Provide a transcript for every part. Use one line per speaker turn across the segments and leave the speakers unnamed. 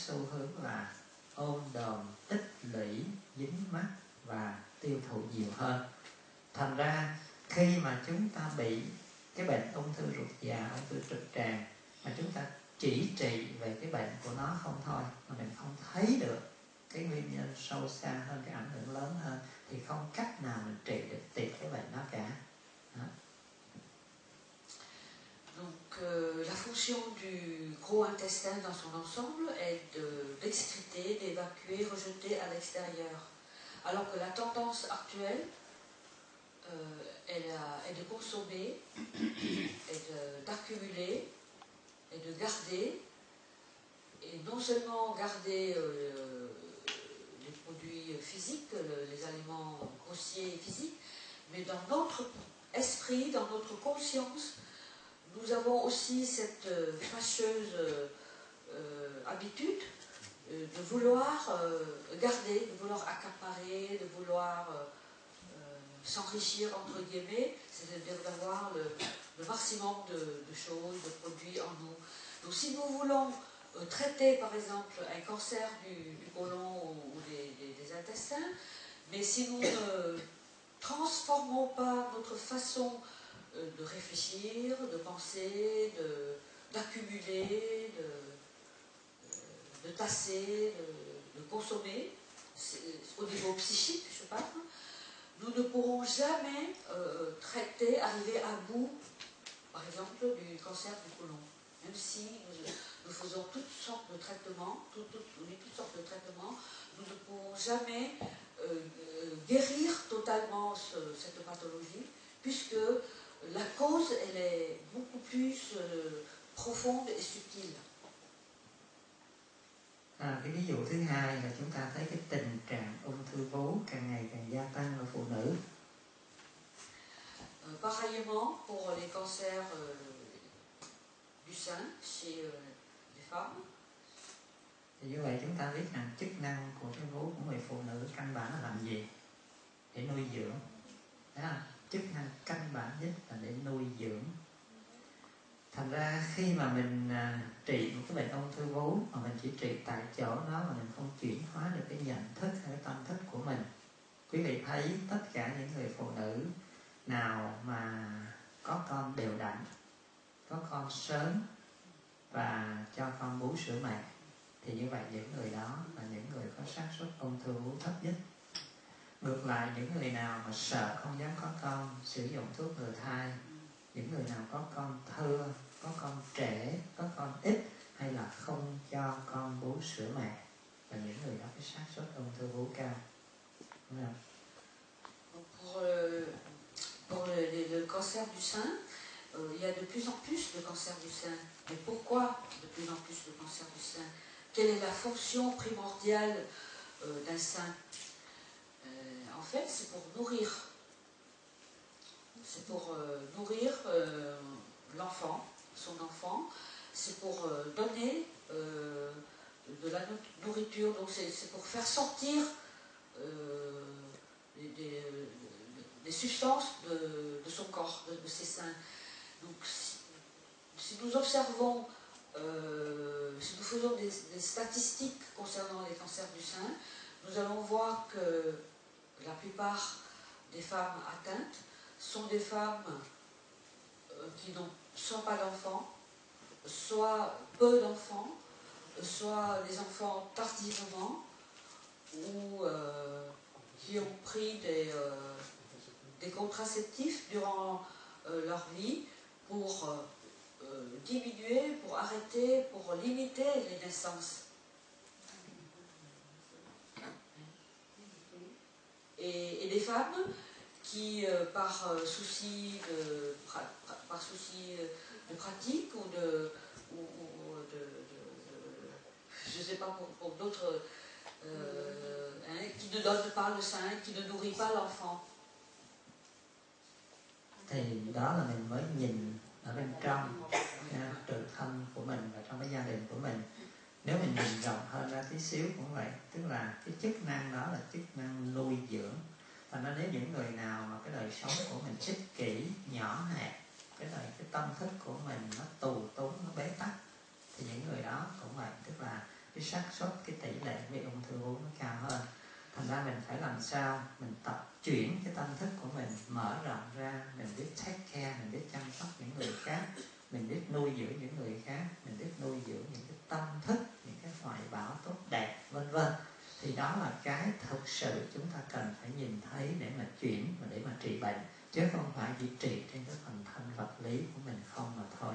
xu hướng là ôm đồm, tích lũy, dính mắc và tiêu thụ nhiều hơn. Thành ra khi mà chúng ta bị cái bệnh ung thư ruột già, ung thư trực tràng mà chúng ta chỉ trị về cái bệnh của nó không thôi, mà mình không thấy được cái nguyên nhân sâu xa hơn, cái ảnh hưởng lớn hơn, thì không cách nào mình trị được tiệt cái bệnh đó cả. Đó.
Donc la fonction du gros intestin dans son ensemble est d'excréter, d'évacuer, rejeter à l'extérieur. Alors que la tendance actuelle est de consommer, est d'accumuler, est de garder, et non seulement garder les produits physiques, les aliments grossiers et physiques, mais dans notre esprit, dans notre conscience, nous avons aussi cette fâcheuse habitude de vouloir garder, de vouloir accaparer, de vouloir s'enrichir entre guillemets, c'est-à-dire d'avoir le maximum de choses, de produits en nous. Donc si nous voulons traiter par exemple un cancer du côlon ou des intestins, mais si nous ne transformons pas notre façon de réfléchir, de penser, d'accumuler, de tasser, de consommer, au niveau psychique je parle, nous ne pourrons jamais arriver à bout, par exemple, du cancer du côlon. Même si nous faisons toutes sortes de traitements, toutes sortes de traitements, nous ne pourrons jamais guérir totalement cette pathologie, puisque la cause, elle est beaucoup plus profonde et subtile.
Cái ví dụ thứ hai là chúng ta thấy cái tình trạng ung thư vú càng ngày càng gia tăng ở phụ nữ.
Pareillement, pour les cancers du sein chez les femmes.
Thì như vậy chúng ta biết rằng chức năng của cái vú của người phụ nữ căn bản là làm gì? Để nuôi dưỡng. Đó, chức năng căn bản nhất là để nuôi dưỡng. Thành ra khi mà mình trị một cái bệnh ung thư vú mà mình chỉ trị tại chỗ đó mà mình không chuyển hóa được cái nhận thức hay cái tâm thức của mình, quý vị thấy tất cả những người phụ nữ nào mà có con đều đặn, có con sớm và cho con bú sữa mẹ, thì như vậy những người đó là những người có xác suất ung thư vú thấp nhất. Ngược lại, những người nào mà sợ không dám có con, sử dụng thuốc ngừa thai, những người nào có con thưa, có con trẻ, có con ít, hay là không cho con bú sữa mẹ, là những người đó cái xác suất ung thư vú cao. Đúng không?
Pour le cancer du sein, il y a de plus en plus de cancer du sein. Mais pourquoi de plus en plus de cancer du sein? Quelle est la fonction primordiale d'un sein? En fait, c'est pour nourrir. C'est pour nourrir l'enfant, son enfant. C'est pour donner de la nourriture. Donc c'est pour faire sortir des substances de son corps, de ses seins. Donc si nous observons, si nous faisons des statistiques concernant les cancers du sein, nous allons voir que la plupart des femmes atteintes sont des femmes qui n'ont soit pas d'enfants, soit peu d'enfants, soit des enfants tardivement, ou qui ont pris des contraceptifs durant leur vie pour diminuer, pour arrêter, pour limiter les naissances. Et des femmes qui, par souci de pratique ou je ne sais pas pour d'autres, qui ne donnent pas le sein, qui ne nourrit pas l'enfant.
Thì đó là mình mới nhìn ở bên trong tự thân của mình và trong cái gia đình của mình. Nếu mình nhìn rộng hơn ra tí xíu cũng vậy, tức là cái chức năng đó là chức năng nuôi dưỡng. Thành ra nếu những người nào mà cái đời sống của mình ích kỷ, nhỏ hẹp, cái tâm thức của mình nó tù túng, nó bế tắc, thì những người đó cũng vậy, tức là cái cái xác suất, cái tỷ lệ bị ung thư vú nó cao hơn. Thành ra mình phải làm sao mình tập chuyển cái tâm thức của mình, mở rộng ra, mình biết take care, mình biết chăm sóc những người khác, mình biết nuôi dưỡng những người khác, mình biết nuôi dưỡng những cái tâm thức, những cái hoài bão tốt đẹp, vân vân. Thì đó là cái thực sự chúng ta cần phải nhìn thấy để mà chuyển và để mà trị bệnh, chứ không phải chỉ trị trên cái phần thân vật lý của mình không mà thôi.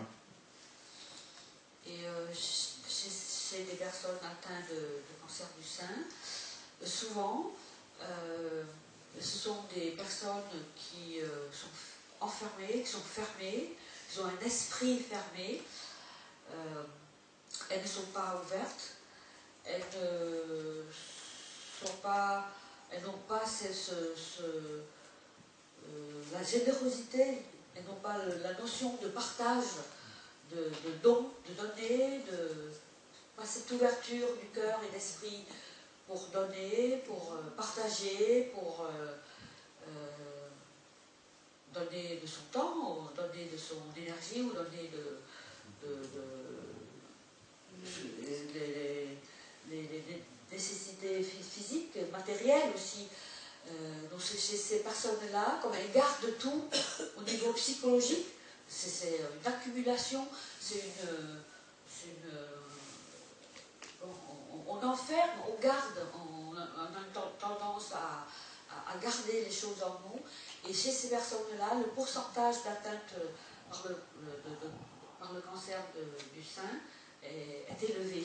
Et chez des personnes atteintes de cancer du sein, souvent, ce sont des personnes qui sont enfermées, qui sont fermées, qui ont un esprit fermé. Elles ne sont pas ouvertes, elles n'ont pas la générosité, elles n'ont pas la notion de partage, de don, de donner, pas cette ouverture du cœur et d'esprit pour donner, pour partager, pour donner de son temps, ou donner de son énergie, ou donner les nécessités physiques, matérielles aussi. Donc chez ces personnes-là, comme elles gardent tout au niveau psychologique, c'est une accumulation, on enferme, on garde, on a tendance à garder les choses en nous. Et chez ces personnes-là, le pourcentage d'atteinte par le cancer du sein est élevé.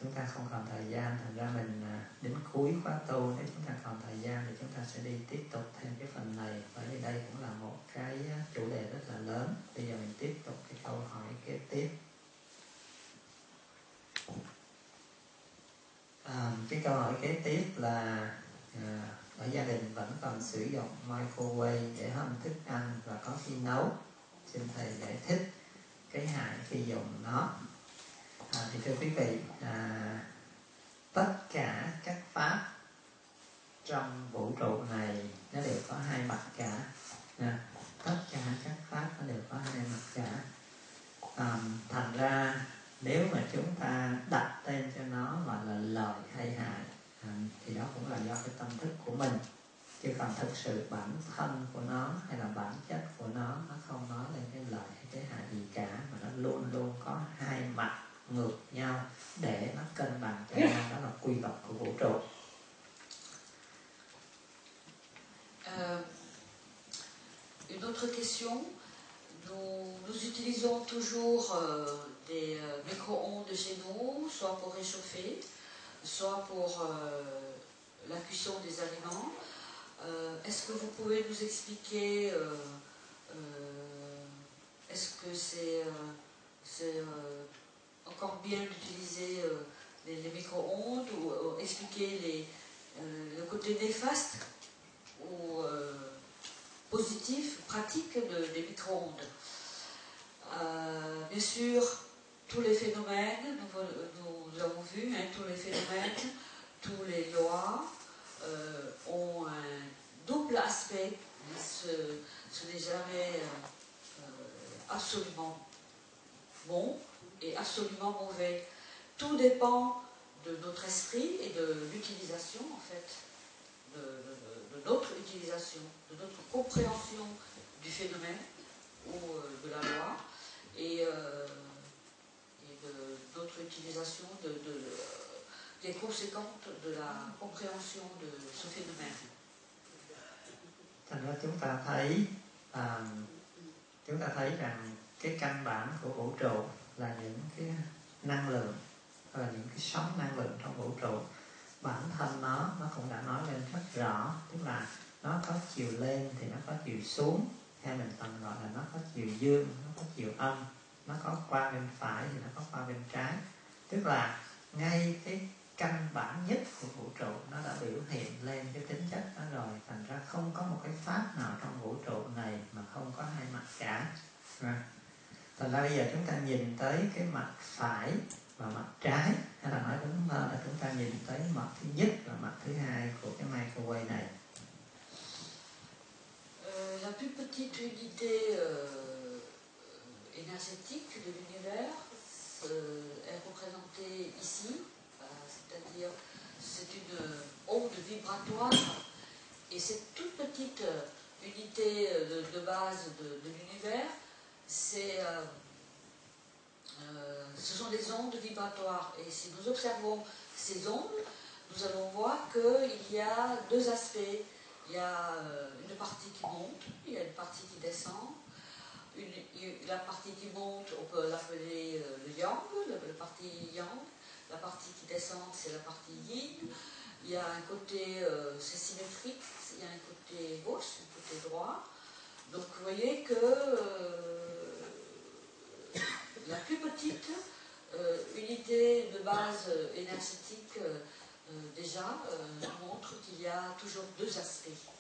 Chúng ta không còn thời gian, thành ra mình đến cuối khóa tu, nếu chúng ta còn thời gian thì chúng ta sẽ đi tiếp tục thêm cái phần này, bởi vì đây cũng là một cái chủ đề rất là lớn. Bây giờ mình tiếp tục cái câu hỏi kế tiếp. Cái câu hỏi kế tiếp là ở gia đình vẫn còn sử dụng microwave để hâm thức ăn và có khi nấu. Xin thầy giải thích cái hại khi dùng nó. Thì thưa quý vị, tất cả các pháp trong vũ trụ này nó đều có hai mặt cả. Tất cả các pháp nó đều có hai mặt cả. Thành ra nếu mà chúng ta đặt tên cho nó gọi là lợi hay hại, thì đó cũng là do cái tâm thức của mình, chứ còn thực sự bản thân của nó hay là bản chất của nó không nói lên cái lợi hay cái hại gì cả, mà nó luôn luôn có hai mặt ngược nhau để nó cân bằng cho nhau. Đó là quy luật của vũ trụ.
Une autre question. Nous utilisons toujours des micro-ondes chez nous, soit pour réchauffer, soit pour la cuisson des aliments. Est-ce que vous pouvez nous expliquer, est-ce que c'est encore bien d'utiliser les micro-ondes, ou expliquer le côté néfaste ou positif, pratique des micro-ondes. Bien sûr, tous les phénomènes, nous avons vu, tous les phénomènes, tous les lois ont un double aspect. Ce n'est jamais absolument bon et absolument mauvais. Tout dépend de notre esprit et de l'utilisation, en fait, de notre utilisation, de notre compréhension du phénomène ou de la loi, et de notre utilisation des conséquences de la compréhension de ce phénomène.
Thành ra chúng ta thấy rằng cái căn bản của vũ trụ là những cái năng lượng, là những cái sóng năng lượng trong vũ trụ. Bản thân nó cũng đã nói lên rất rõ, tức là nó có chiều lên thì nó có chiều xuống, hay mình còn gọi là nó có chiều dương, nó có chiều âm, nó có qua bên phải thì nó có qua bên trái. Tức là ngay cái căn bản nhất của vũ trụ nó đã biểu hiện lên cái tính chất đó rồi. Thành ra không có một cái pháp nào trong vũ trụ này mà không có hai mặt cả. Thành ra bây giờ chúng ta nhìn tới cái mặt phải và mặt trái, hay là nói đúng hơn là chúng ta nhìn tới mặt thứ nhất và mặt thứ hai của cái microwave này.
La plus petite unité énergétique de l'univers, elle représentée ici, c'est-à-dire c'est une onde vibratoire, et cette toute petite unité de base de l'univers, ce sont des ondes vibratoires. Et si nous observons ces ondes, nous allons voir qu'il y a deux aspects. Il y a une partie qui monte, il y a une partie qui descend. La partie qui monte, on peut l'appeler le yang, la partie yang. La partie qui descend, c'est la partie yin. Il y a un côté, c'est symétrique, il y a un côté gauche, un côté droit. Donc vous voyez que la plus petite unité de base énergétique déjà montre qu'il y a toujours deux aspects.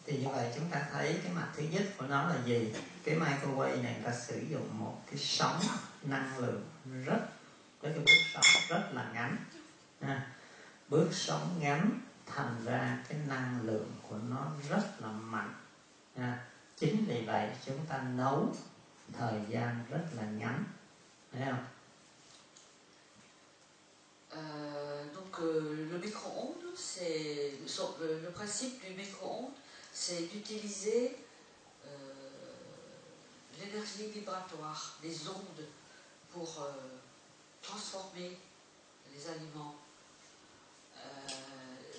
Thì như vậy chúng ta thấy cái mặt thứ nhất của nó là gì? Cái microwave này ta sử dụng một cái sóng năng lượng với cái bước sóng rất là ngắn. Bước sóng ngắn thành ra cái năng lượng của nó rất là mạnh. Chính vì vậy chúng ta nấu thời gian rất là ngắn. Thấy không?
Donc le micro-ondes, c'est le principe du micro-ondes, c'est d'utiliser l'énergie vibratoire, les ondes, pour transformer les aliments.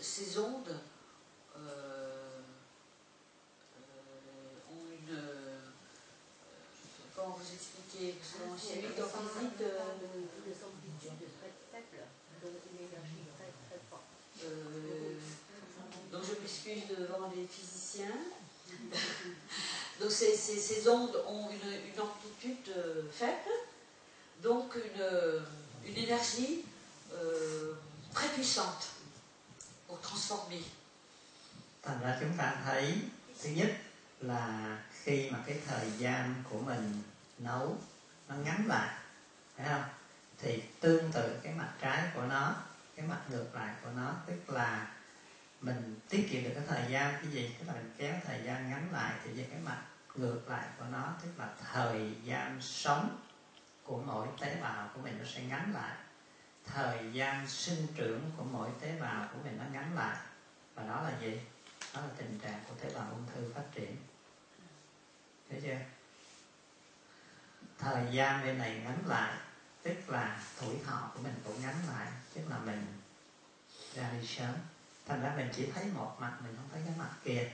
Ces ondes ont une... comment vous expliquer? Selon les chimiques en physique...
Des amplitudes très faibles, donc une énergie très très forte.
Donc je m'excuse devant les physiciens. Donc ces ondes ont une amplitude faible, donc une énergie très puissante pour transformer.
Thành ra chúng ta thấy thứ nhất là khi mà cái thời gian của mình nấu nó ngắn lại, phải không? Thì tương tự cái mặt trái của nó, cái mặt ngược lại của nó, tức là mình tiết kiệm được cái thời gian. Cái gì? Tức là mình kéo thời gian ngắn lại, thì về cái mặt ngược lại của nó, tức là thời gian sống của mỗi tế bào của mình nó sẽ ngắn lại. Thời gian sinh trưởng của mỗi tế bào của mình nó ngắn lại. Và đó là gì? Đó là tình trạng của tế bào ung thư phát triển. Thấy chưa? Thời gian bên này ngắn lại, tức là tuổi thọ của mình cũng ngắn lại, tức là mình ra đi sớm. Thành ra mình chỉ thấy một mặt, mình không thấy cái mặt kia.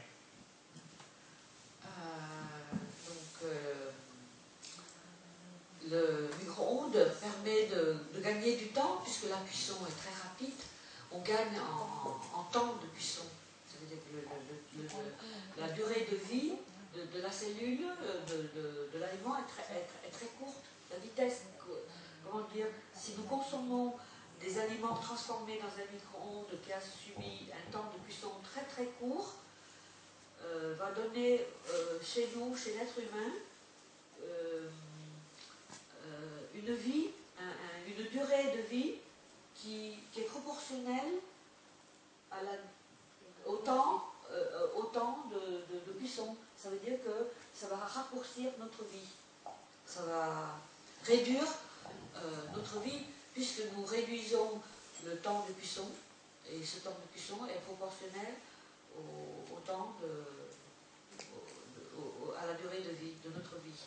Le micro-ondes permet de gagner du temps, puisque la cuisson est très rapide. On gagne en temps de cuisson. Ça veut dire que la durée de vie de la cellule, de l'aliment est très courte. La vitesse, comment dire, si nous consommons des aliments transformés dans un micro-ondes qui a subi un temps de cuisson très très court, va donner chez nous, chez l'être humain, une vie, une durée de vie qui est proportionnelle au temps de cuisson. Ça veut dire que ça va raccourcir notre vie. Ça va réduire notre vie, puisque nous réduisons le temps de cuisson, et ce temps de cuisson est proportionnel au temps à la durée de vie de notre vie.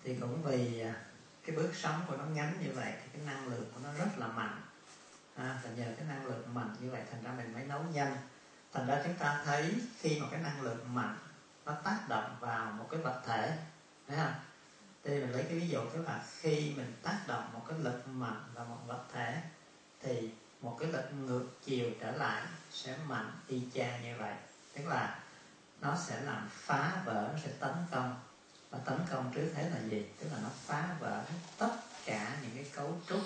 Thì cũng vì cái bước sống của nó ngắn như vậy thì cái năng lượng của nó rất là mạnh. Và nhờ cái năng lượng mạnh như vậy thành ra mình mới nấu nhanh. Thành ra chúng ta thấy khi mà cái năng lượng mạnh nó tác động vào một cái vật thể, thấy không? Thì mình lấy cái ví dụ, tức là khi mình tác động một cái lực mạnh vào một vật thể thì một cái lực ngược chiều trở lại sẽ mạnh y chang như vậy. Tức là nó sẽ làm phá vỡ, nó sẽ tấn công. Và tấn công trước hết là gì? Tức là nó phá vỡ tất cả những cái cấu trúc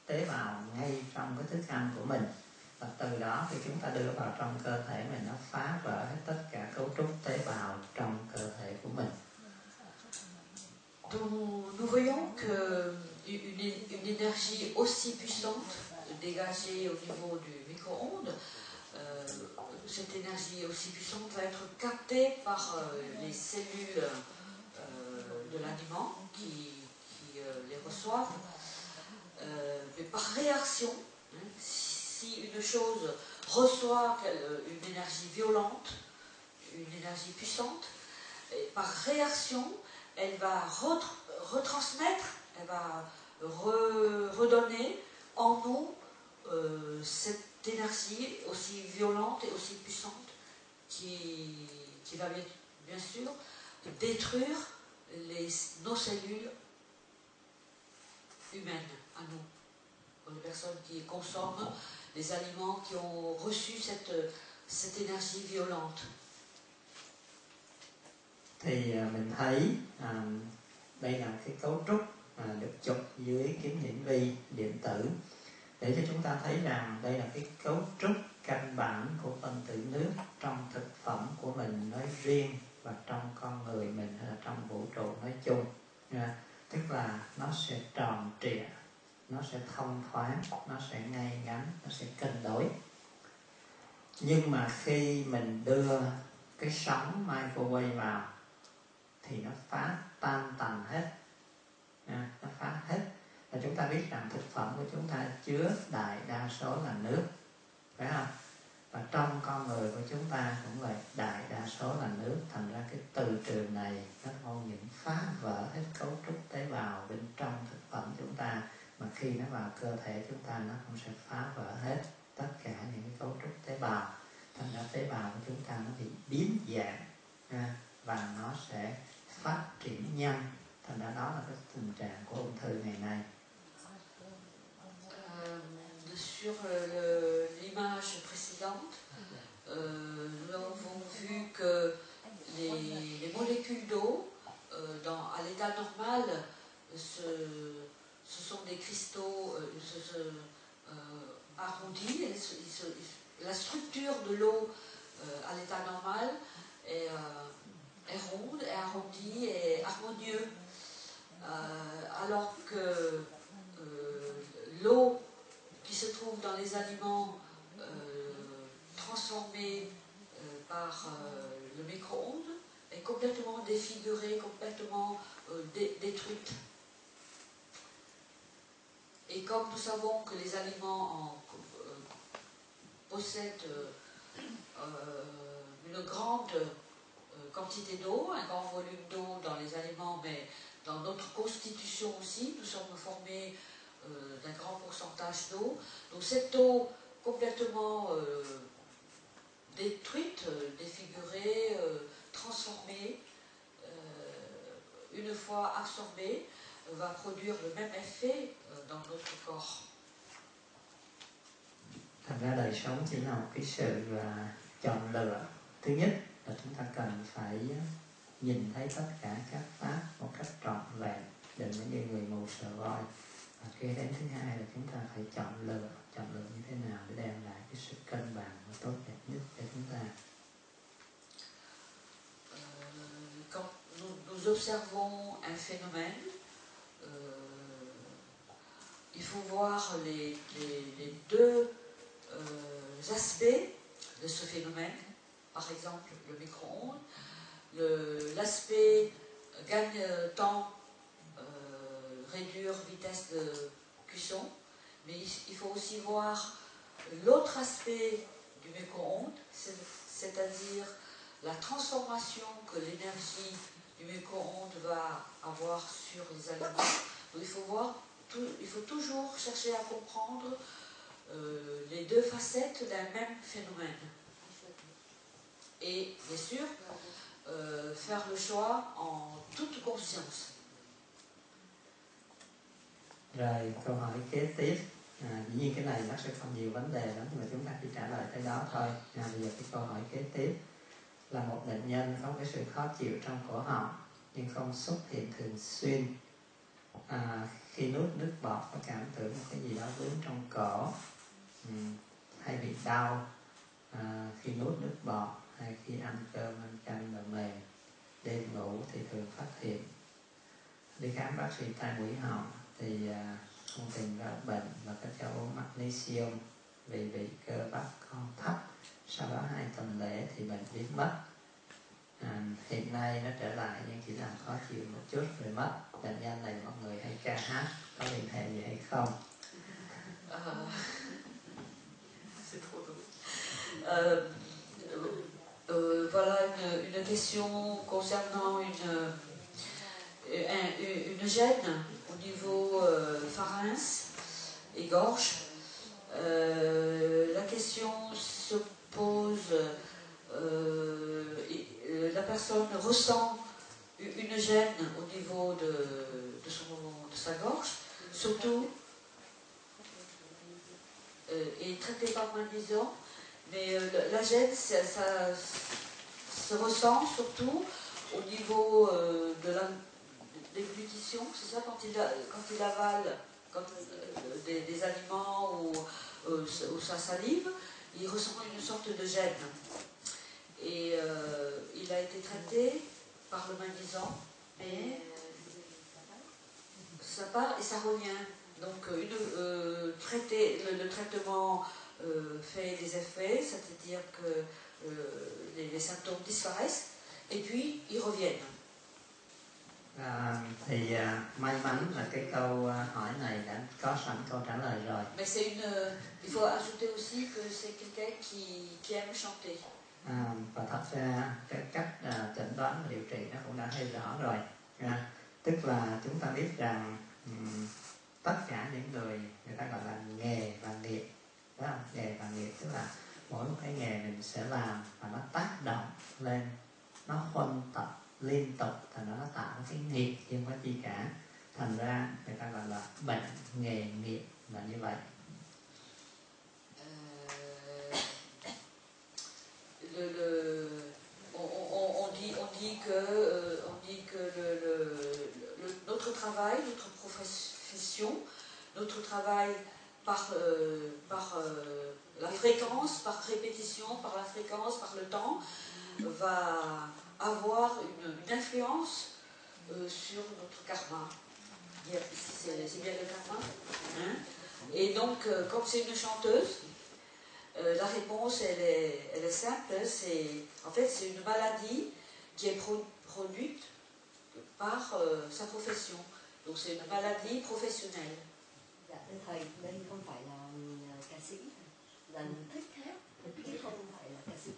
tế bào ngay trong cái thức ăn của mình. Và từ đó khi chúng ta đưa vào trong cơ thể mình, nó phá vỡ hết tất cả cấu trúc tế bào trong cơ thể của mình.
Donc, nous voyons qu'une énergie aussi puissante dégagée au niveau du micro-ondes, cette énergie aussi puissante va être captée par les cellules de l'aliment qui les reçoivent, mais par réaction, si une chose reçoit une énergie violente, une énergie puissante, et par réaction, elle va retransmettre, elle va redonner en nous cette énergie aussi violente et aussi puissante qui va bien sûr détruire nos cellules humaines à nous, pour les personnes qui consomment les aliments qui ont reçu cette énergie violente.
Thì mình thấy đây là cái cấu trúc được chụp dưới kính hiển vi điện tử để cho chúng ta thấy rằng đây là cái cấu trúc căn bản của phân tử nước trong thực phẩm của mình nói riêng và trong con người mình hay là trong vũ trụ nói chung. Tức là nó sẽ tròn trịa, nó sẽ thông thoáng, nó sẽ ngay ngắn, nó sẽ cân đối. Nhưng mà khi mình đưa cái sóng microwave vào thì nó phá tan tành hết, nó phá hết. Và chúng ta biết rằng thực phẩm của chúng ta chứa đại đa số là nước, phải không? Và trong con người của chúng ta cũng vậy, đại đa số là nước. Thành ra cái từ trường này nó không những phá vỡ hết cấu trúc tế bào bên trong thực phẩm chúng ta, mà khi nó vào cơ thể chúng ta nó cũng sẽ phá vỡ hết tất cả những cái cấu trúc tế bào. Thành ra tế bào của chúng ta nó bị biến dạng và nó sẽ phát triển nhanh. Thành ra đó là cái tình trạng của ung thư ngày nay.
Sur l'image précédente, nous avons vu que les molécules d'eau, à l'état normal, ce sont des cristaux arrondis. La structure de l'eau à l'état normal est ronde, est arrondie et harmonieuse, alors que l'eau qui se trouve dans les aliments transformés par le micro-ondes est complètement défigurée, complètement détruite. Et comme nous savons que les aliments possèdent une grande quantité d'eau, un grand volume d'eau dans les aliments, mais dans notre constitution aussi, nous sommes formés d'un grand pourcentage d'eau. Donc cette eau complètement détruite, défigurée, transformée, une fois absorbée, va produire le même effet dans notre corps.
Thành ra đời sống chỉ là một cái sự chọn lựa. Thứ nhất là chúng ta cần phải nhìn thấy tất cả các pháp một cách trọn vẹn, đừng có như người mù sờ voi. Và cái đến thứ hai là chúng ta phải chọn lựa như thế nào để đem lại cái sự cân bằng và tốt đẹp nhất cho chúng ta.
Quand nous observons un phénomène, il faut voir les deux aspects de ce phénomène. Par exemple, le micro-ondes, l'aspect gagne temps, réduire vitesse de cuisson, mais il faut aussi voir l'autre aspect du micro-ondes, c'est-à-dire la transformation que l'énergie du micro-ondes va avoir sur les aliments. Donc il faut toujours chercher à comprendre les deux facettes d'un même phénomène. Et bien sûr, faire le choix en toute conscience.
Rồi câu hỏi kế tiếp, dĩ nhiên cái này nó sẽ không nhiều vấn đề lắm, nhưng mà chúng ta chỉ trả lời tới đó thôi. Bây giờ cái câu hỏi kế tiếp là một bệnh nhân có cái sự khó chịu trong cổ họng nhưng không xuất hiện thường xuyên. Khi nuốt nước bọt có cảm tưởng một cái gì đó vướng trong cổ, hay bị đau khi nuốt nước bọt, hay khi ăn cơm ăn canh và mềm, đêm ngủ thì thường phát hiện. Đi khám bác sĩ tai mũi họng thì không tìm ra bệnh và có cho uống magnesium vì bị cơ bắp con thấp. Sau đó 2 tuần lễ thì bệnh biến mất. Hiện nay nó trở lại nhưng chỉ làm khó chịu một chút rồi mất. Bệnh nhân này mọi người hay ca hát, có liên hệ gì hay không?
C'est trop drôle. Voilà une question concernant une gêne au niveau pharynx et gorge. La question se pose, la personne ressent une gêne au niveau de sa gorge, surtout est traitée par main-disant, mais la gêne, ça se ressent surtout au niveau de la déglutition, c'est ça, quand il avale des aliments ou sa salive, il ressent une sorte de gêne. Et il a été traité par le main-disant, mais ça part et ça revient. Donc le traitement fait des effets, c'est-à-dire que les symptômes disparaissent et puis ils reviennent.
May mắn là cái câu hỏi này đã có sẵn câu trả lời rồi.
Mais il faut ajouter aussi que c'est quelqu'un qui aime chanter.
Và thật ra cái cách chẩn đoán và điều trị nó cũng đã hơi rõ rồi. Tức là chúng ta biết rằng tất cả những người ta gọi là nghề và nghiệp, đó không? Nghề và nghiệp tức là mỗi một cái nghề mình sẽ làm và nó tác động lên, nó huân tập liên tục, thành ra nó tạo cái nghiệp chứ không có chi cả. Thành ra người ta gọi là bệnh nghề nghiệp là như vậy.
On dit que notre travail, notre profession, notre travail par la fréquence, par répétition, par la fréquence, par le temps, va avoir une influence sur notre karma. C'est bien le karma, hein? Et donc, comme c'est une chanteuse, la réponse, elle est simple. En fait, c'est une maladie qui est produite par sa profession. Donc, c'est une maladie professionnelle.
Thầy, đây không phải là ca sĩ, là thích hát, chứ không phải là ca sĩ.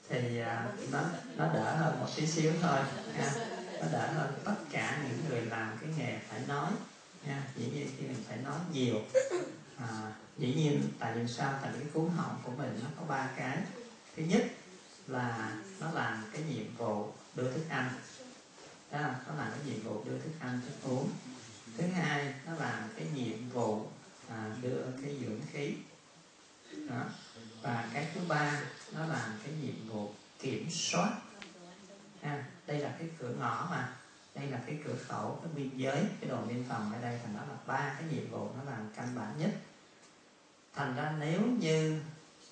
Thì nó đỡ hơn một tí xíu thôi nha. Nó đỡ hơn tất cả những người làm cái nghề phải nói nha. Dĩ nhiên khi mình phải nói nhiều, dĩ nhiên tại vì sao? Tại cái cuống họng của mình nó có 3 cái. Thứ nhất là nó làm cái nhiệm vụ đưa thức ăn, đó, nó làm cái nhiệm vụ đưa thức ăn thức uống. Thứ hai, nó làm cái nhiệm vụ đưa cái dưỡng khí. Đó. Và cái thứ ba, nó làm cái nhiệm vụ kiểm soát. Đây là cái cửa ngõ mà, đây là cái cửa khẩu, cái biên giới, cái đồn biên phòng ở đây, thành đó là 3 cái nhiệm vụ nó làm căn bản nhất. Thành ra nếu như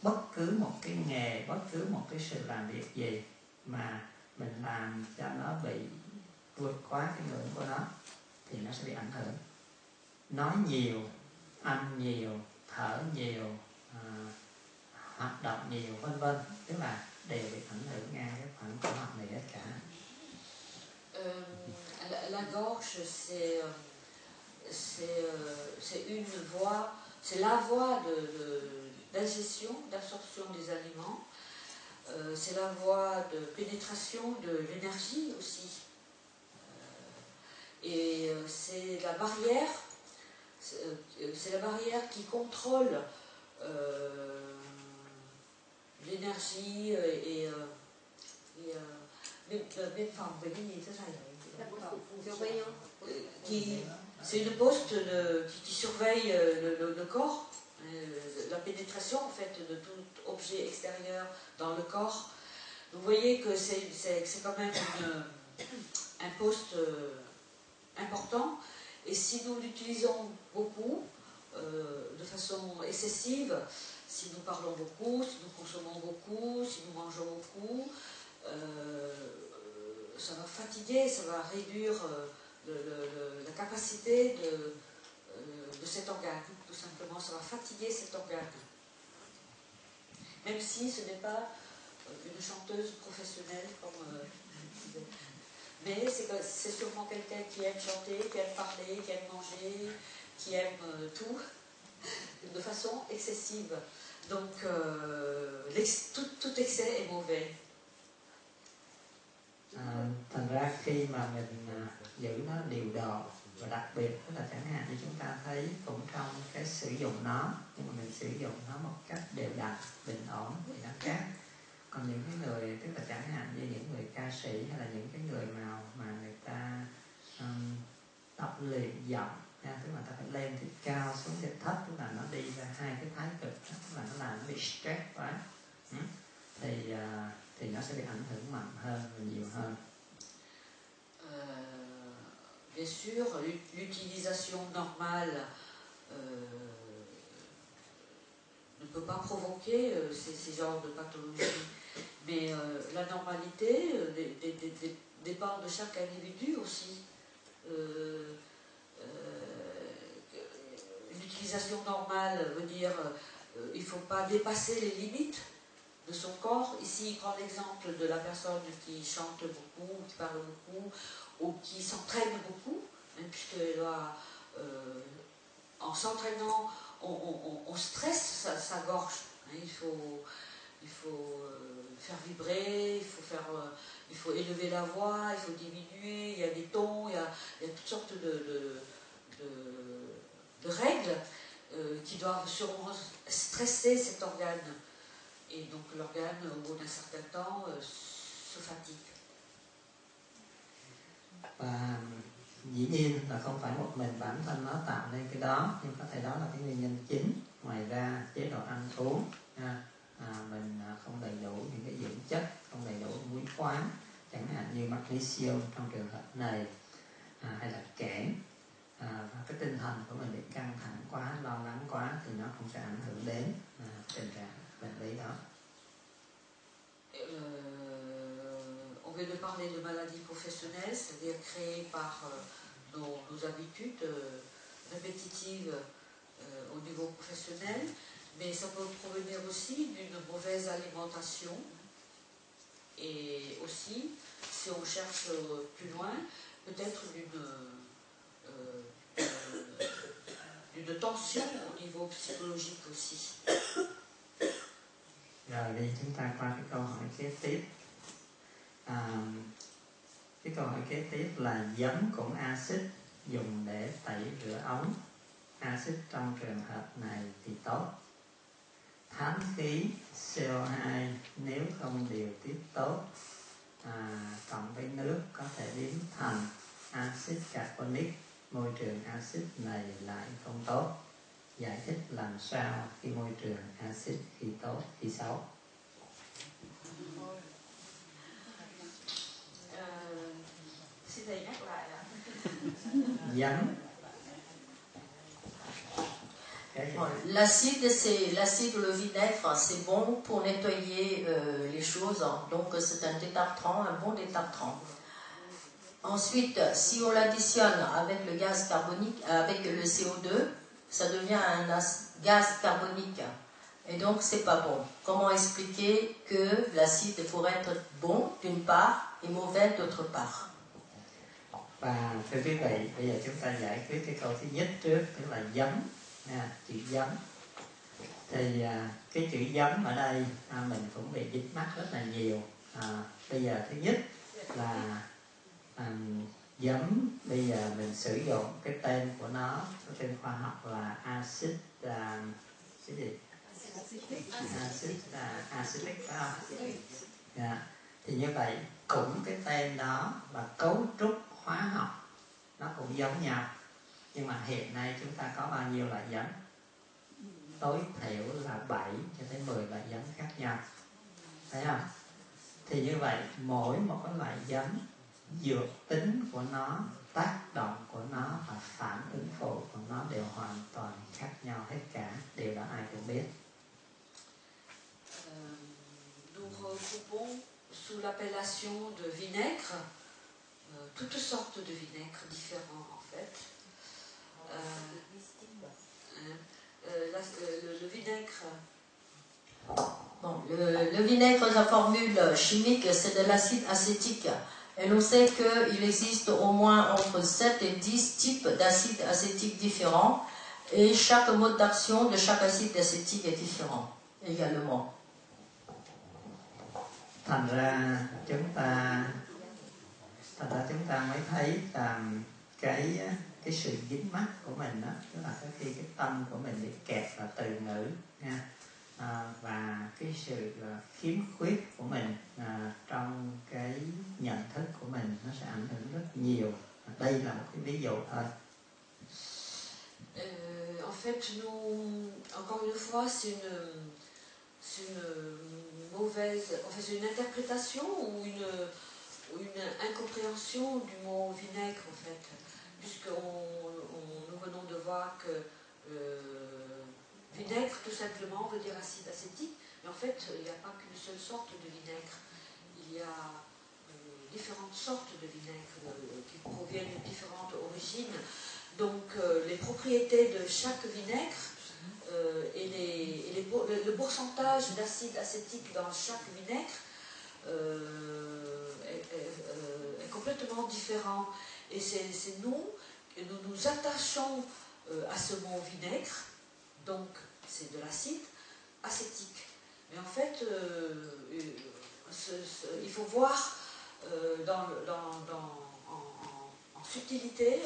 bất cứ một cái nghề, bất cứ một cái sự làm việc gì mà mình làm cho nó bị vượt quá cái ngưỡng của nó thì nó sẽ bị ảnh hưởng. Nói nhiều, ăn nhiều, thở nhiều, hoạt động nhiều, vân vân, tức là đều bị ảnh hưởng ngang cái khoảng cổ họng này hết cả.
La gorge, c'est une voie, c'est la voie d'ingestion, d'absorption des aliments. C'est la voie de pénétration de l'énergie aussi. Et c'est la barrière qui contrôle l'énergie c'est une poste qui surveille le corps, la pénétration en fait de tout objet extérieur dans le corps. Vous voyez que c'est quand même un poste important, et si nous l'utilisons beaucoup, de façon excessive, si nous parlons beaucoup, si nous consommons beaucoup, si nous mangeons beaucoup, ça va fatiguer, ça va réduire la capacité de cet organe. Tout simplement, ça va fatiguer cet organe. Même si ce n'est pas une chanteuse professionnelle, comme mais c'est sûrement quelqu'un qui aime chanter, qui aime parler, qui aime manger, qui aime tout, de façon excessive. Donc, tout excès est mauvais.
Thành ra khi mà mình giữ nó điều độ, và đặc biệt là chẳng hạn như chúng ta thấy cũng trong cái sử dụng nó, nhưng mà mình sử dụng nó một cách đều đặn, bình ổn thì nó khác. Còn những cái người, tức là chẳng hạn như những người ca sĩ hay là những cái người mà người ta tập luyện giọng, tức là ta phải lên thì cao xuống thì thấp, tức là nó đi ra hai cái thái cực, tức là nó làm nó bị stress quá, thì nó sẽ bị ảnh hưởng mạnh hơn và nhiều hơn.
Bien sûr, l'utilisation normale ne peut pas provoquer ces genres de pathologies, mais la normalité dépend de chaque individu aussi. L'utilisation normale veut dire il ne faut pas dépasser les limites de son corps. Ici, il prend l'exemple de la personne qui chante beaucoup, qui parle beaucoup, ou qui s'entraîne beaucoup, puisque doit, en s'entraînant, on stresse sa gorge. Il faut faire vibrer, il faut élever la voix, il faut diminuer, il y a des tons, il y a toutes sortes de règles qui doivent sûrement stresser cet organe. Et donc l'organe, au bout d'un certain temps, se fatigue.
Và dĩ nhiên là không phải một mình bản thân nó tạo nên cái đó, nhưng có thể đó là cái nguyên nhân chính. Ngoài ra chế độ ăn uống, mình không đầy đủ những cái dưỡng chất, không đầy đủ muối khoáng, chẳng hạn như magnesium trong trường hợp này, hay là kẽm, và cái tinh thần của mình bị căng thẳng quá, lo lắng quá thì nó cũng sẽ ảnh hưởng đến tình trạng bệnh lý đó.
On vient de parler de maladies professionnelles, c'est-à-dire créées par nos habitudes répétitives au niveau professionnel, mais ça peut provenir aussi d'une mauvaise alimentation et aussi, si on cherche plus loin, peut-être d'une tension au niveau psychologique aussi.
Rồi đi chúng ta qua cái câu hỏi kế tiếp. Cái câu hỏi kế tiếp là giấm cũng axit dùng để tẩy rửa ống. Axit trong trường hợp này thì tốt. Thám khí CO2 nếu không điều tiết tốt cộng với nước có thể biến thành axit carbonic. Môi trường axit này lại không tốt. Giải thích làm sao khi môi trường axit khi tốt, khi xấu.
Xin thầy nhắc lại ạ.
Giấm.
L'acide, c'est l'acide ou le vinaigre, c'est bon pour nettoyer les choses, donc c'est un détartrant, un bon détartrant. Ensuite, si on l'additionne avec le gaz carbonique, avec le CO2, ça devient un gaz carbonique. Et donc, c'est pas bon. Comment expliquer que l'acide pourrait être bon d'une part et mauvais d'autre part?
Và thưa quý vị, bây giờ chúng ta giải quyết cái câu thứ nhất trước, tức là giấm, chữ giấm. Thì cái chữ giấm ở đây mình cũng bị dính mắc rất là nhiều. Bây giờ thứ nhất là giấm, bây giờ mình sử dụng cái tên của nó trên khoa học là axit cái gì? Acidic phải không? Thì như vậy cũng cái tên đó và cấu trúc hóa học nó cũng giống nhau, nhưng mà hiện nay chúng ta có bao nhiêu loại giấm? Tối thiểu là 7 cho tới 10 loại giấm khác nhau, thấy không? Thì như vậy mỗi một cái loại giấm, dược tính của nó, tác động của nó và phản ứng phụ của nó đều hoàn toàn khác nhau hết cả, điều đó ai cũng biết.
Nous regroupons sous l'appellation de vinaigre toutes sortes de vinaigres différents en fait. Le vinaigre.
Bon, le vinaigre, la formule chimique, c'est de l'acide acétique. Et l'on sait qu'il existe au moins entre 7 et 10 types d'acides acétiques différents. Et chaque mode d'action de chaque acide acétique est différent également.
Thành ra chúng ta mới thấy là cái sự dính mắc của mình đó, tức là khi cái tâm của mình bị kẹp vào từ ngữ nha, và cái sự khiếm khuyết của mình trong cái nhận thức của mình nó sẽ ảnh hưởng rất nhiều. Đây là một cái ví dụ thôi.
En fait, nous, encore une fois, c'est une mauvaise, en fait, c'est une interprétation ou une incompréhension du mot vinaigre, en fait, puisque nous venons de voir que vinaigre, tout simplement, veut dire acide acétique, mais en fait, il n'y a pas qu'une seule sorte de vinaigre. Il y a différentes sortes de vinaigre qui proviennent de différentes origines. Donc, les propriétés de chaque vinaigre et le pourcentage d'acide acétique dans chaque vinaigre est complètement différent. Et c'est nous nous attachons à ce mot vinaigre, donc c'est de l'acide acétique. Mais en fait, il faut voir en subtilité,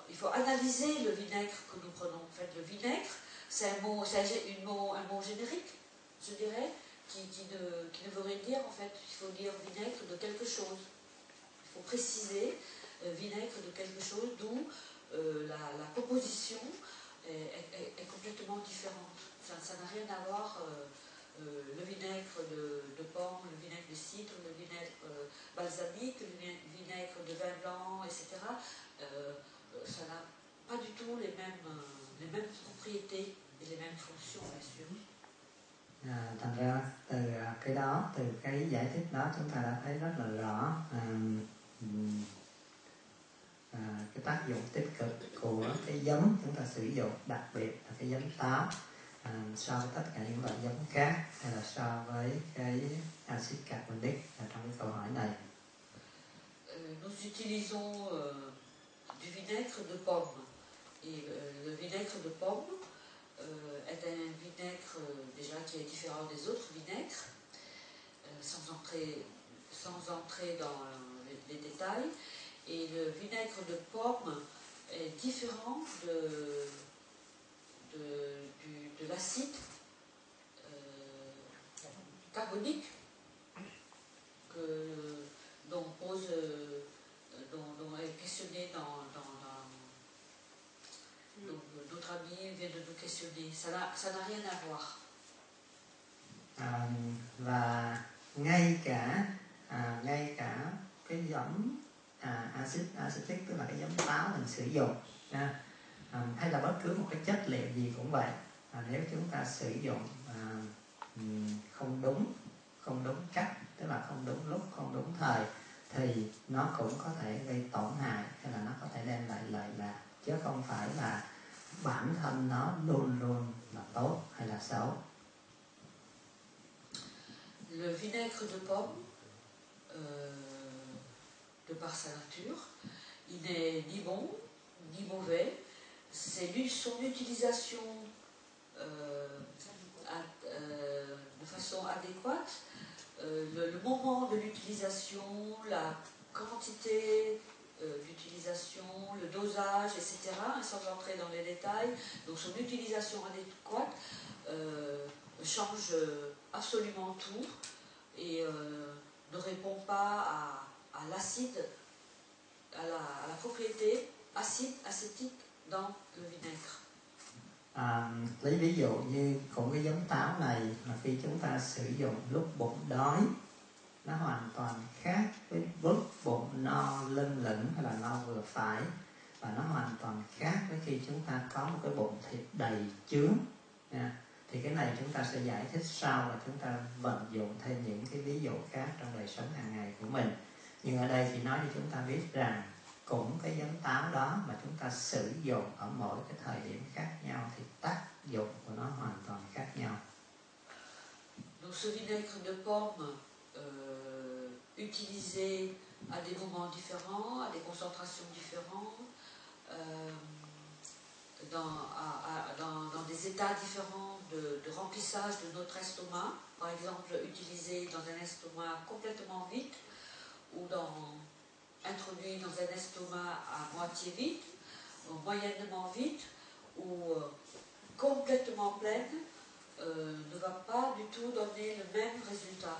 il faut analyser le vinaigre que nous prenons. En fait, le vinaigre, c'est un mot générique, je dirais, qui ne veut rien dire. En fait, il faut dire vinaigre de quelque chose. Il faut préciser vinaigre de quelque chose, d'où la composition est complètement différente. Ça n'a rien à voir. Le vinaigre de pomme, le vinaigre de cidre, le vinaigre balsamique, le vinaigre de vin blanc, etc. Ça n'a pas du tout les mêmes propriétés et les mêmes fonctions, bien sûr.
Thành ra từ cái đó, từ cái giải thích đó, chúng ta đã thấy rất là rõ cái tác dụng tích cực của cái giấm chúng ta sử dụng, đặc biệt là cái giấm táo, so với tất cả những loại giấm khác, hay là so với cái axit carbonic trong cái câu hỏi này.
Nous utilisons du vinaigre de pomme. Et le vinaigre de pomme est un vinaigre déjà qui est différent des autres vinaigres, sans entrer dans les détails. Et le vinaigre de pomme est différent de l'acide carbonique dont est questionné donc notre ami vient de nous questionner. Ça n'a rien à voir.
Và ngay cả cái giấm acetic, tức là cái giấm táo mình sử dụng, hay là bất cứ một cái chất liệu gì cũng vậy, nếu chúng ta sử dụng không đúng cách, tức là không đúng lúc, không đúng thời, thì nó cũng có thể gây tổn hại, hay là nó có thể đem lại lợi lạc, chứ không phải là bản thân nó luôn luôn là tốt hay là xấu.
Le vinaigre de pomme, de par sa nature, il n'est ni bon ni mauvais. C'est son utilisation de façon adéquate, le moment de l'utilisation, la quantité d'utilisation, le dosage, etc., sans entrer dans les détails. Donc son utilisation adéquate change absolument tout et ne répond pas à l'acide, à la propriété acide acétique dans le vinaigre.
Lấy ví dụ như của cái giấm táo này, mà khi chúng ta sử dụng lúc bụng đói, nó hoàn toàn khác với lúc bụng no lưng lửng hay là no vừa phải, và nó hoàn toàn khác với khi chúng ta có một cái bụng thịt đầy chướng. Thì cái này chúng ta sẽ giải thích sau, và chúng ta vận dụng thêm những cái ví dụ khác trong đời sống hàng ngày của mình. Nhưng ở đây thì nói cho chúng ta biết rằng cũng cái giấm táo đó mà chúng ta sử dụng ở mỗi cái thời điểm khác nhau thì tác dụng của nó hoàn toàn khác nhau.
Donc ce vinaigre de pomme utilisé à des moments différents, à des concentrations différentes, dans des états différents de remplissage de notre estomac, par exemple utilisé dans un estomac complètement vide ou introduit dans un estomac à moitié vide, ou moyennement vide ou complètement pleine, ne va pas du tout donner le même résultat.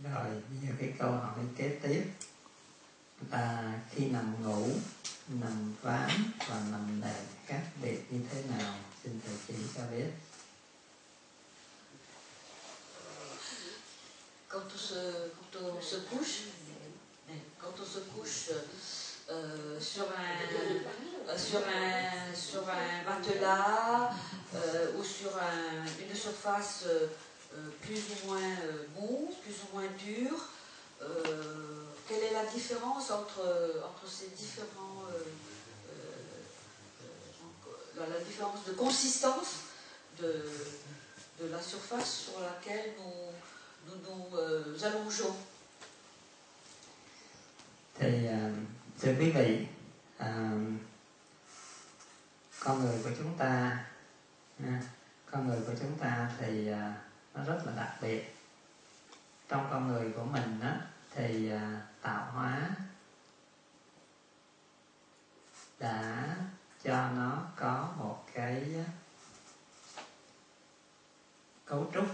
Rồi, bây giờ cái câu hỏi kế tiếp là khi nằm ngủ, nằm ván và nằm nệm khác biệt như thế nào? Xin thầy chỉ cho biết.
Quand on se couche sur un matelas ou sur une surface plus ou moins mou, plus ou moins dure, quelle est la différence entre ces différents la différence de consistance de la surface sur laquelle nous allongeons.
Thì thưa quý vị, con người của chúng ta thì nó rất là đặc biệt. Trong con người của mình á, thì tạo hóa đã cho nó có một cái cấu trúc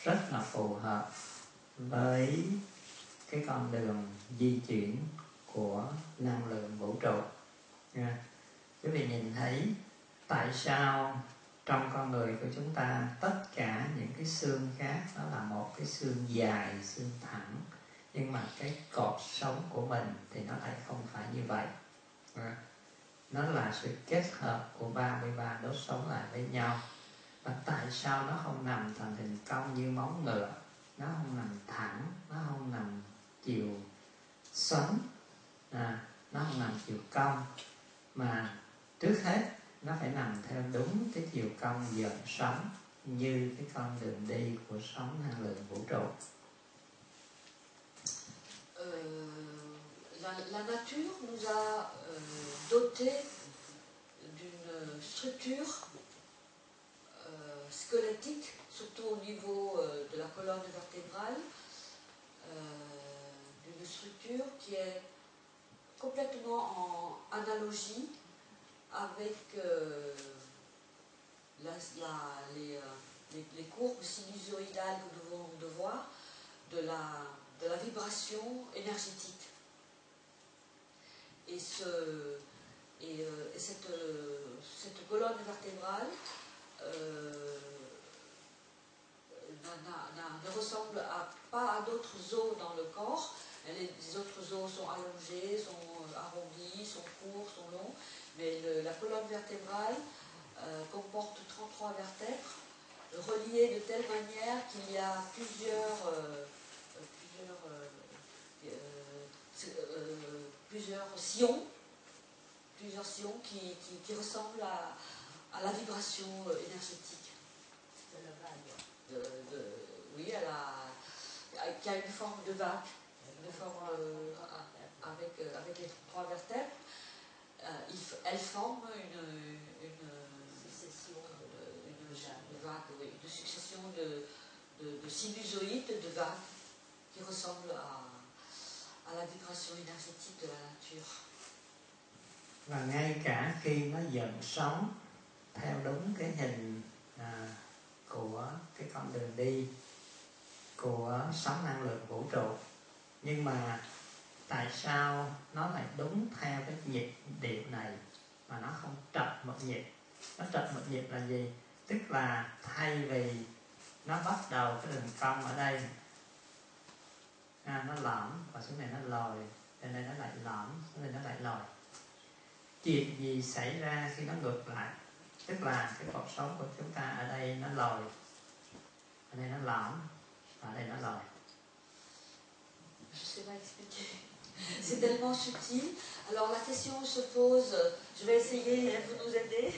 rất là phù hợp với cái con đường di chuyển của năng lượng vũ trụ. Quý vị nhìn thấy tại sao trong con người của chúng ta tất cả những cái xương khác đó là một cái xương dài, xương thẳng, nhưng mà cái cột sống của mình thì nó lại không phải như vậy. Nó là sự kết hợp của 33 đốt sống lại với nhau. Và tại sao nó không nằm thành hình cong như móng ngựa, nó không nằm thẳng, nó không nằm chiều xoắn, nó không nằm chiều cong, mà trước hết nó phải nằm theo đúng cái chiều cong dợn sóng như cái con đường đi của sóng năng lượng vũ trụ.
La nature nous a dotés d'une structure squelettique, surtout au niveau de la colonne vertébrale, d'une structure qui est complètement en analogie avec les courbes sinusoïdales que nous venons de voir de la vibration énergétique. Et cette colonne vertébrale ne ressemble pas à d'autres os dans le corps. Les autres os sont allongés, sont arrondis, sont courts, sont longs, mais la colonne vertébrale comporte 33 vertèbres reliées de telle manière qu'il y a plusieurs sillons qui ressemblent à la vibration énergétique. Oui, qui a une forme de vague, une forme avec les 3 vertèbres. Elles forment une vague, oui, une succession de sinusoïdes, de vagues qui ressemblent à la vibration énergétique de la nature.
Và ngay cả khi nó dần sóng theo đúng cái hình của cái con đường đi của sóng năng lượng vũ trụ, nhưng mà tại sao nó lại đúng theo cái nhịp điệu này mà nó không trật một nhịp? Nó trật một nhịp là gì? Tức là thay vì nó bắt đầu cái đường cong ở đây, nó lõm và xuống này nó lồi, trên đây nó lại lõm, xuống đây nó lại lồi. Chuyện gì xảy ra khi nó ngược lại? Tức là cái cột sống của chúng ta ở đây nó lồi, ở đây nó lõm, và ở đây nó lồi.
Je sais pas expliquer. C'est tellement subtil. Alors la question se pose, je vais essayer, vous nous aider.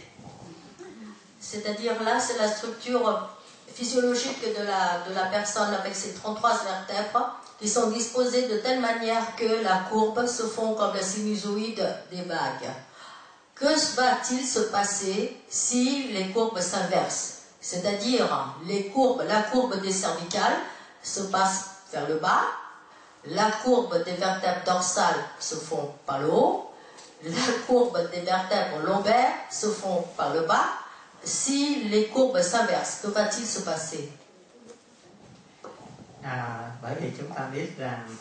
C'est-à-dire là, c'est la structure physiologique de la personne avec ses 33 vertèbres qui sont disposées de telle manière que la courbe se fond comme la sinusoïde des vagues. Que va-t-il se passer si les courbes s'inversent? C'est-à-dire, la courbe des cervicales se passe vers le bas, la courbe des vertèbres dorsales se fond par le haut, la courbe des vertèbres lombaires se fond par le bas. Si les courbes s'inversent, que va-t-il se passer?
Bởi vì chúng ta biết rằng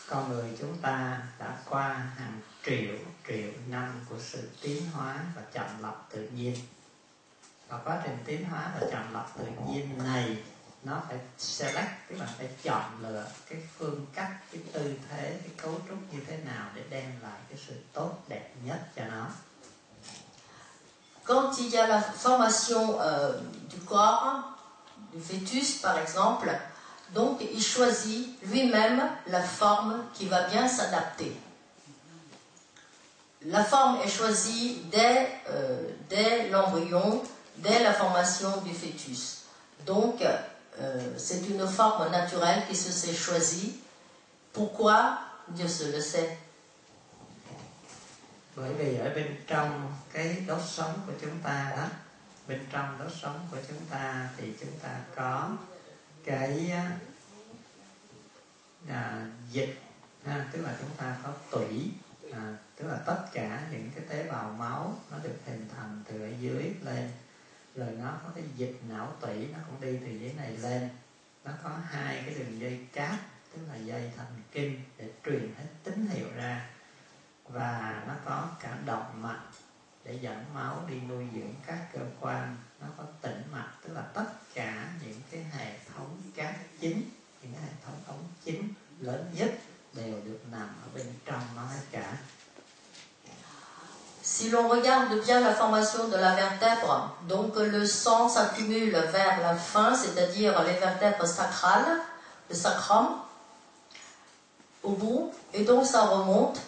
con người chúng ta đã qua hàng triệu năm của sự tiến hóa và chọn lọc tự nhiên. Và quá trình tiến hóa và chọn lọc tự nhiên này nó phải select, tức là phải chọn lựa cái phương cách, cái tư thế, cái cấu trúc như thế nào để đem lại cái sự tốt đẹp nhất cho nó.
Quand il y a la formation du corps, du fœtus par exemple, donc il choisit lui-même la forme qui va bien s'adapter. La forme est choisie dès l'embryon, dès la formation du fœtus. Donc c'est une forme naturelle qui se s'est choisie. Pourquoi? Dieu seul le sait.
Bởi vì ở bên trong cái đốt sống của chúng ta đó, bên trong đốt sống của chúng ta thì chúng ta có cái dịch, tức là chúng ta có tủy, tức là tất cả những cái tế bào máu nó được hình thành từ ở dưới lên, rồi nó có cái dịch não tủy, nó cũng đi từ dưới này lên, nó có hai cái đường dây cáp, tức là dây thần kinh để truyền hết tín hiệu ra, và nó có cả động mạch để dẫn máu đi nuôi dưỡng các cơ quan, nó có tĩnh mạch, tức là tất cả những cái hệ thống cáp chính, những cái hệ thống ống chính lớn nhất đều được nằm ở bên trong nó hết cả.
Si l'on regarde bien la formation de la vertèbre, donc le sang s'accumule vers la fin, c'est-à-dire les vertèbres sacrales, le sacrum, au bout, et donc ça remonte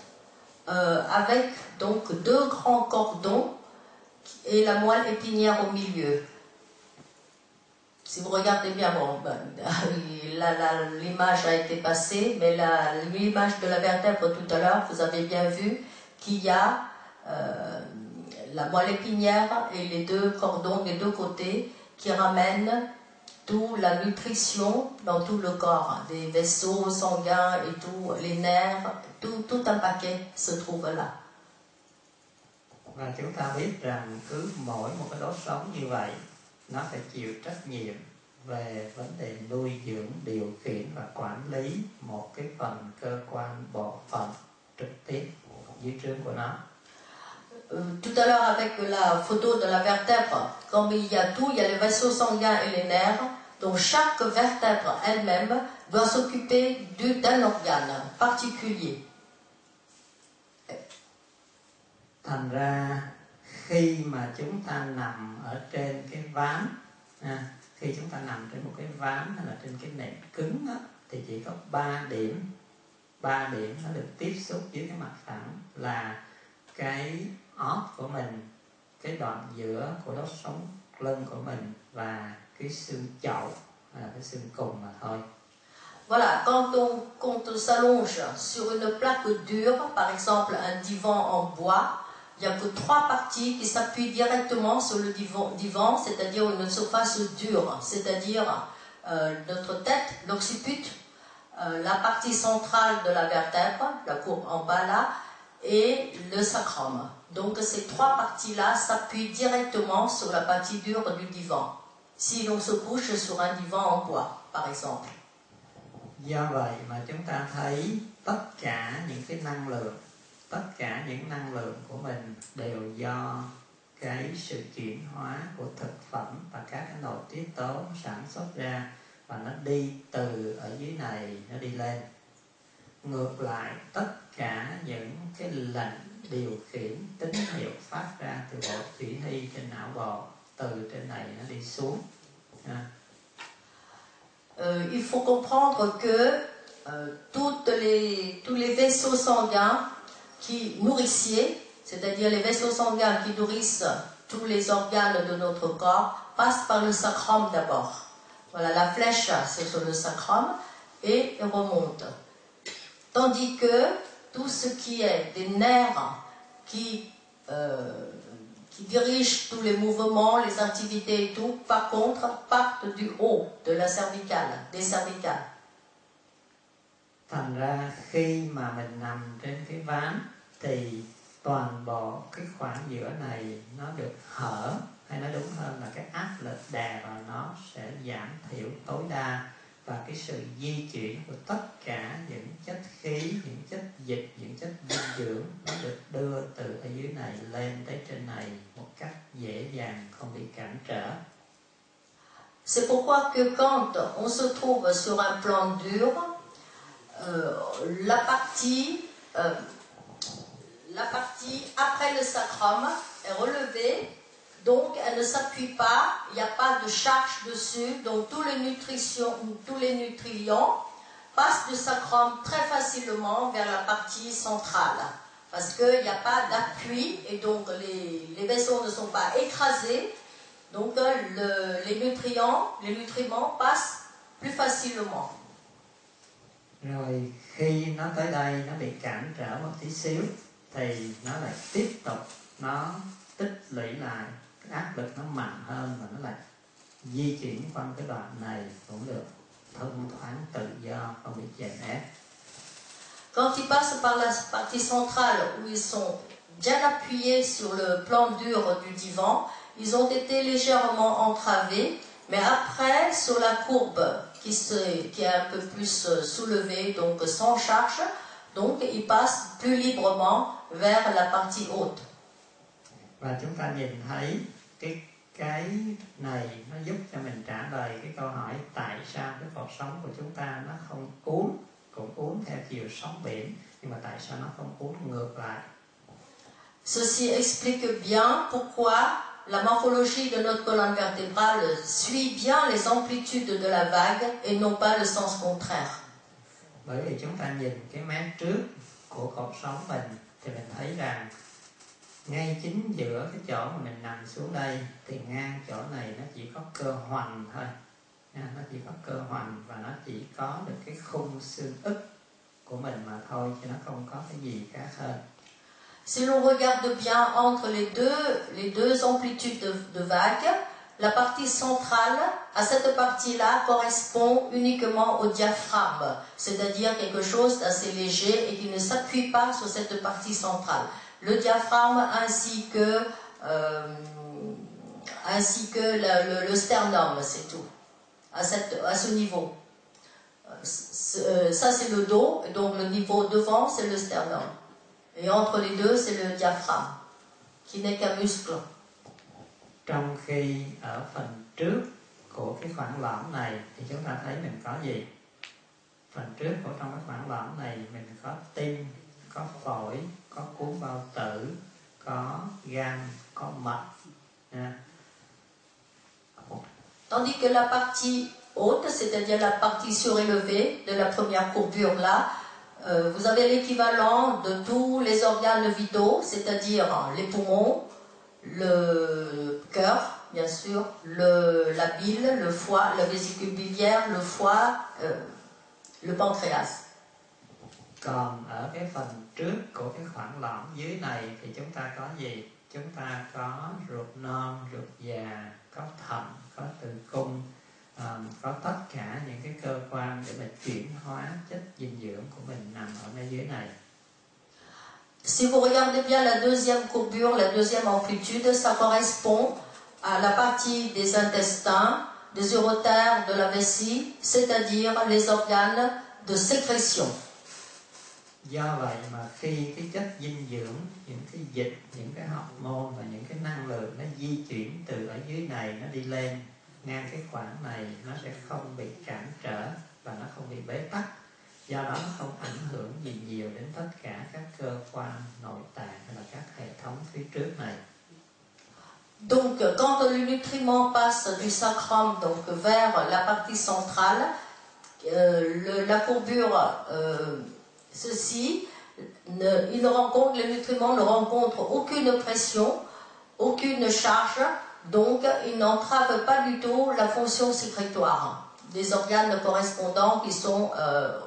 avec donc deux grands cordons et la moelle épinière au milieu. Si vous regardez bien, bon, l'image a été passée, mais l'image de la vertèbre tout à l'heure, vous avez bien vu qu'il y a la moelle épinière et les deux cordons des deux côtés qui ramènent toute la nutrition dans tout le corps, des vaisseaux sanguins et tout, les nerfs, tout un paquet se trouve là.
Và chúng ta biết rằng cứ mỗi một cái đốt sống như vậy, nó phải chịu trách nhiệm về vấn đề nuôi dưỡng, điều khiển và quản lý một cái phần cơ quan bộ phận trực tiếp dưới trướng của nó.
Tout à l'heure avec la photo de la vertèbre, comme il y a tout, il y a les vaisseaux sanguins et les nerfs, donc chaque vertèbre elle-même doit s'occuper d'un organe particulier.
Thành ra khi mà chúng ta nằm ở trên cái ván, khi chúng ta nằm trên một cái ván hay là trên cái nệm cứng đó, thì chỉ có 3 điểm nó được tiếp xúc với cái mặt phẳng là cái óc của mình, cái đoạn giữa của đốt sống lưng của mình và cái xương chậu, cái xương cùng mà thôi.
Voilà, quand on s'allonge sur une plaque dure, par exemple un divan en bois, il n'y a que 3 parties qui s'appuient directement sur le divan, c'est-à-dire une surface dure, c'est-à-dire notre tête, l'occiput, la partie centrale de la vertèbre, la courbe en bas là, et le sacrum. Donc ces 3 parties-là s'appuient directement sur la partie dure du divan, si l'on se couche sur un divan en bois, par exemple.
Do vậy mà chúng ta thấy tất cả những năng lượng của mình đều do cái sự chuyển hóa của thực phẩm và các cái nội tiết tố sản xuất ra, và nó đi từ ở dưới này nó đi lên. Ngược lại, tất cả những cái lệnh điều khiển tín hiệu phát ra từ bộ chỉ huy trên não bộ, từ trên này nó đi xuống.
Il faut comprendre que tous les vaisseaux sanguins qui nourriciers, c'est-à-dire les vaisseaux sanguins qui nourrissent tous les organes de notre corps, passe par le sacrum d'abord. Voilà, la flèche, c'est sur le sacrum et remonte. Tandis que tout ce qui est des nerfs qui dirigent tous les mouvements, les activités et tout, par contre, partent du haut, de la cervicale, des cervicales.
Thành ra khi mà mình nằm trên cái ván thì toàn bộ cái khoảng giữa này nó được hở, hay nói đúng hơn là cái áp lực đè vào nó sẽ giảm thiểu tối đa, và cái sự di chuyển của tất cả những chất khí, những chất dịch, những chất dinh dưỡng nó được đưa từ ở dưới này lên tới trên này một cách dễ dàng, không bị cản trở.
C'est pourquoi que quand on se trouve sur un plan dur, la partie après le sacrum est relevée, donc elle ne s'appuie pas, il n'y a pas de charge dessus, donc tous les nutriments passent du sacrum très facilement vers la partie centrale, parce qu'il n'y a pas d'appui et donc les vaisseaux ne sont pas écrasés, donc les nutriments passent plus facilement.
Rồi khi nó tới đây nó bị cản trở một tí xíu thì nó lại tiếp tục nó tích lũy lại, cái áp lực nó mạnh hơn và nó lại di chuyển qua cái đoạn này cũng được thông thoáng tự do, không bị chèn ép.
Quand ils passent par la partie centrale où ils sont bien appuyés sur le plan dur du divan, ils ont été légèrement entravés, mais après sur la courbe qui est un peu plus soulevée, donc sans charge, donc ils passent plus librement vers la partie haute.
Và chúng ta nhìn thấy cái này nó giúp cho mình trả lời cái câu hỏi tại sao cái cột sống của chúng ta nó không cũng uốn theo chiều sóng biển, nhưng mà tại sao nó không uốn ngược lại.
Ceci explique bien pourquoi la morphologie de notre colonne vertébrale suit bien les amplitudes de la vague et non pas le sens contraire.
Bởi vì chúng ta nhìn cái mé trước của cột sống mình thì mình thấy rằng ngay chính giữa cái chỗ mà mình nằm xuống đây thì ngang chỗ này nó chỉ có cơ hoành thôi, nó chỉ có cơ hoành và nó chỉ có được cái khung xương ức của mình mà thôi, chứ nó không có cái gì khác hơn.
Si l'on regarde bien entre les deux amplitudes de vague, la partie centrale, à cette partie-là, correspond uniquement au diaphragme, c'est-à-dire quelque chose d'assez léger et qui ne s'appuie pas sur cette partie centrale. Le diaphragme ainsi que le sternum, c'est tout, à ce niveau. Ça c'est le dos, donc le niveau devant c'est le sternum. Et entre les deux, c'est le diaphragme, qui n'est qu'un muscle.
Trong khi ở phần trước của cái khoảng lõm này thì chúng ta thấy mình có gì? Phần trước của trong cái khoảng lõm này mình có tim, có phổi, có cuống bao tử, có gan, có mật.
Tandis que la partie haute, c'est-à-dire la partie surélevée de la première courbure là, vous avez l'équivalent de tous les organes vitaux, c'est-à-dire les poumons, le cœur, bien sûr, la bile, le foie, la vésicule biliaire, le foie, le pancréas.
Còn ở cái phần trước của cái khoảng lõm dưới này thì chúng ta có gì? Chúng ta có ruột non, ruột già, có thận, có tử cung, có tất cả những cái cơ quan để mà chuyển hóa chất dinh dưỡng của mình nằm ở ngay dưới này.
Si vous regardez bien la deuxième courbure, la deuxième amplitude, ça correspond à la partie des intestins, des uretères, de la vessie, c'est-à-dire les organes de sécrétion.
Do vậy mà khi cái chất dinh dưỡng, những cái dịch, những cái hormone và những cái năng lượng nó di chuyển từ ở dưới này nó đi lên ngang cái khoảng này, nó sẽ không bị cản trở và nó không bị bế tắc. Do đó nó không ảnh hưởng gì nhiều đến tất cả các cơ quan nội tạng hay là các hệ thống phía trước này.
Donc, quand le nutriment passe du sacrum donc vers la partie centrale, la courbure, ceci, les nutriments ne rencontrent aucune pression aucune charge, donc il n'entrave pas du tout la fonction sécrétoire des organes correspondants qui sont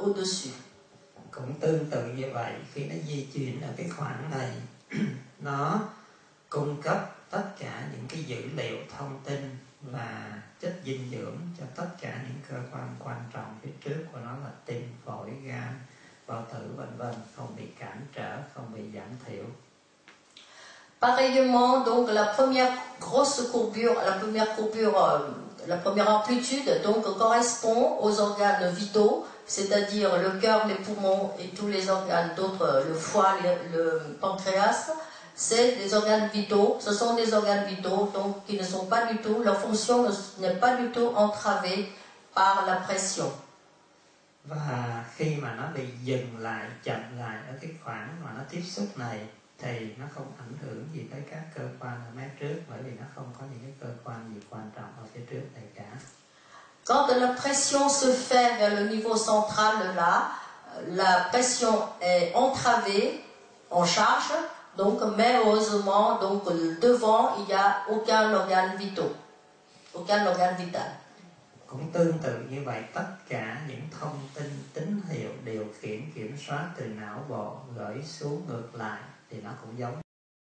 au-dessus.
Cũng tương tự như vậy, khi nó di chuyển ở cái khoảng này, nó cung cấp tất cả những cái dữ liệu thông tin và chất dinh dưỡng cho tất cả những cơ quan quan trọng phía trước của nó là tim, phổi, gan, bao tử vân vân, không bị cản trở, không bị giảm thiểu.
Pareillement, donc la première grosse courbure, la première amplitude donc correspond aux organes vitaux, c'est-à-dire le cœur, les poumons et tous les organes d'autres, le foie, le pancréas. C'est des organes vitaux, ce sont des organes vitaux donc qui ne sont pas du tout, leur fonction n'est pas du tout entravée par la pression.
Và khi mà nó bị dừng lại, chậm lại ở cái khoảng mà nó tiếp xúc này thì nó không ảnh hưởng gì tới các cơ quan ở mé trước, bởi vì nó không có những cái cơ quan gì quan trọng ở phía trước này cả.
Quand la pression se fait vers le niveau central là, la pression est entravée en charge. Donc, mais heureusement, donc devant, il n'y a aucun organe vital.
Cũng tương tự như vậy, tất cả những thông tin, tín hiệu, điều khiển, kiểm soát từ não bộ gửi xuống ngược lại thì nó cũng giống